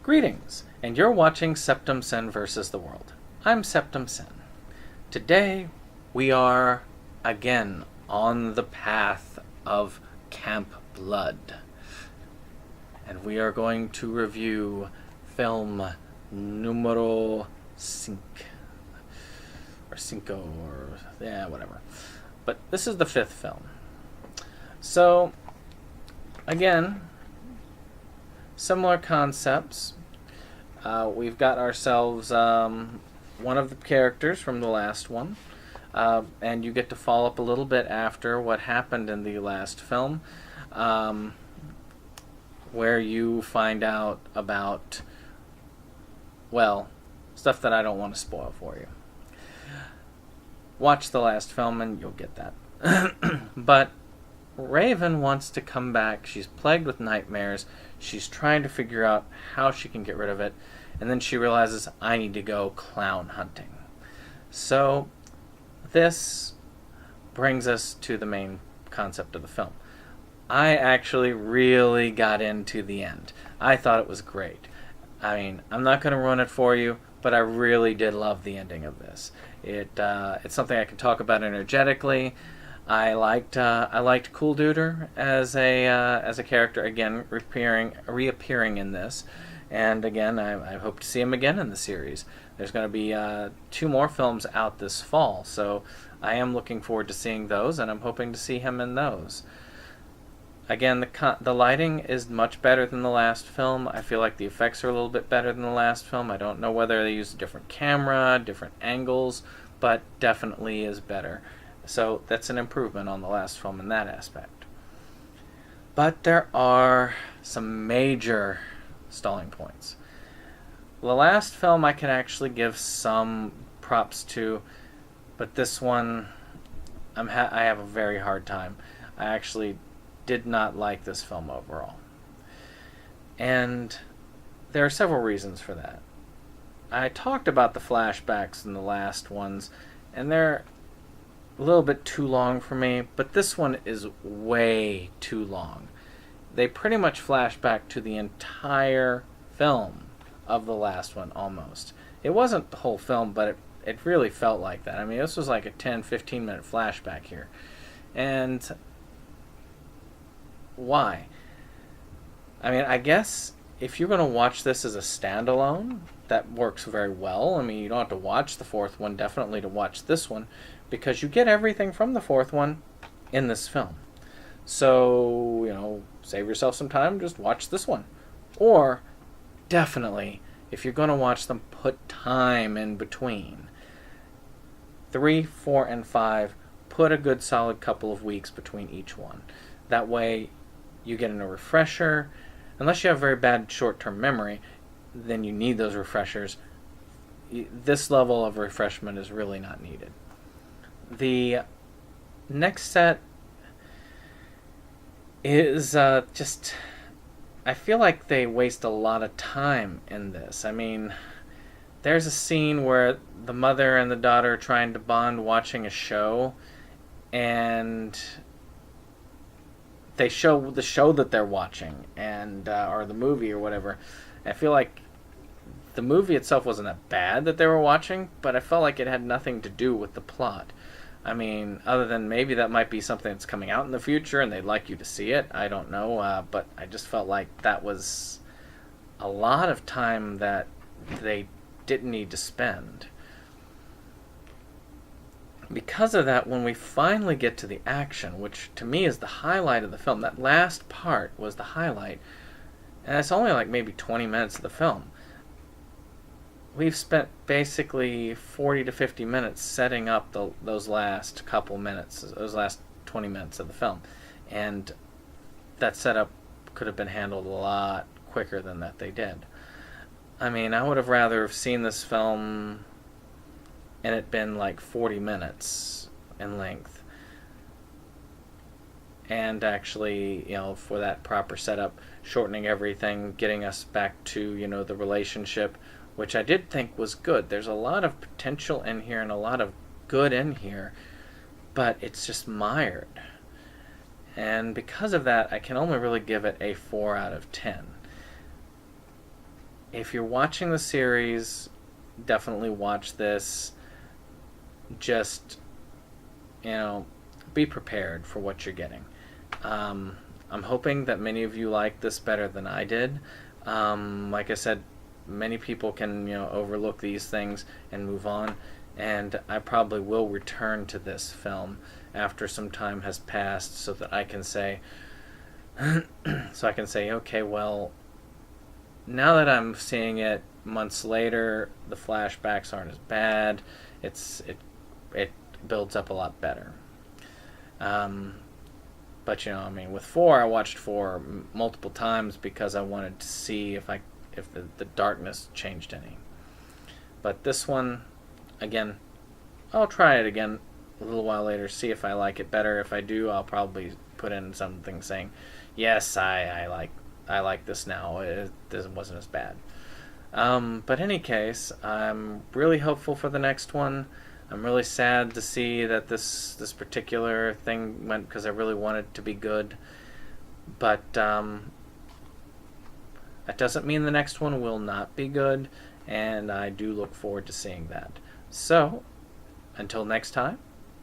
Greetings, and you're watching Septum Sen vs. the World. I'm Septum Sen. Today, we are again on the path of Camp Blood. And we are going to review film numero 5. Or cinco, or yeah, whatever. But this is the 5th film. So, again, similar concepts. We've got ourselves one of the characters from the last one, and you get to follow up a little bit after what happened in the last film, where you find out about, well, stuff that I don't want to spoil for you. Watch the last film and you'll get that. But Raven wants to come back. She's plagued with nightmares. She's trying to figure out how she can get rid of it. And then she realizes, I need to go clown hunting. So this brings us to the main concept of the film. I actually really got into the end. I thought it was great. I mean, I'm not going to ruin it for you, but I really did love the ending of this. It's something I can talk about energetically. I liked Cool Duder as a character again, reappearing in this, and again I hope to see him again in the series. There's going to be 2 more films out this fall, so I am looking forward to seeing those, and I'm hoping to see him in those. Again, the lighting is much better than the last film. I feel like the effects are a little bit better than the last film. I don't know whether they used a different camera, different angles, but definitely is better. So that's an improvement on the last film in that aspect. But there are some major stalling points. The last film I can actually give some props to, but this one I have a very hard time. I actually did not like this film overall. And there are several reasons for that. I talked about the flashbacks in the last ones, and they're a little bit too long for me, but this one is way too long. They pretty much flash back to the entire film of the last one, almost. It wasn't the whole film, but it really felt like that. I mean, this was like a 10-15 minute flashback here. And why? I mean, I guess if you're going to watch this as a standalone, that works very well. I mean, you don't have to watch the 4th one, definitely, to watch this one, because you get everything from the 4th one in this film. So, save yourself some time, just watch this one. Or, definitely, if you're going to watch them, put time in between. 3, 4, and 5, put a good solid couple of weeks between each one. That way, you get in a refresher. Unless you have very bad short-term memory, then you need those refreshers. This level of refreshment is really not needed. The next set is just... I feel like they waste a lot of time in this. I mean, there's a scene where the mother and the daughter are trying to bond watching a show, and they show the show that they're watching, and or the movie or whatever. I feel like the movie itself wasn't that bad that they were watching, but I felt like it had nothing to do with the plot. I mean, other than maybe that might be something that's coming out in the future and they'd like you to see it. I don't know, but I just felt like that was a lot of time that they didn't need to spend. Because of that, when we finally get to the action, which to me is the highlight of the film, that last part was the highlight, and it's only like maybe 20 minutes of the film. We've spent basically 40 to 50 minutes setting up those last couple minutes, those last 20 minutes of the film, and that setup could have been handled a lot quicker than that they did. I mean, I would have rather have seen this film and it been like 40 minutes in length, and actually, for that proper setup, shortening everything, getting us back to, the relationship, which I did think was good. There's a lot of potential in here and a lot of good in here, but it's just mired. And because of that, I can only really give it a 4 out of 10. if you're watching the series, definitely watch this. Just, be prepared for what you're getting. I'm hoping that many of you like this better than I did. Like I said, many people can overlook these things and move on, and I probably will return to this film after some time has passed, so that I can say, okay, well, now that I'm seeing it months later, the flashbacks aren't as bad. It builds up a lot better. But with 4, I watched 4 multiple times because I wanted to see if the darkness changed any. But this one, again, I'll try it again a little while later, see if I like it better. If I do, I'll probably put in something saying, yes, I like this now. It wasn't as bad. But in any case, I'm really hopeful for the next one. I'm really sad to see that this particular thing went, because I really wanted it to be good. But that doesn't mean the next one will not be good, and I do look forward to seeing that. So, until next time,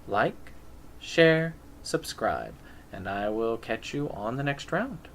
like, share, subscribe, and I will catch you on the next round.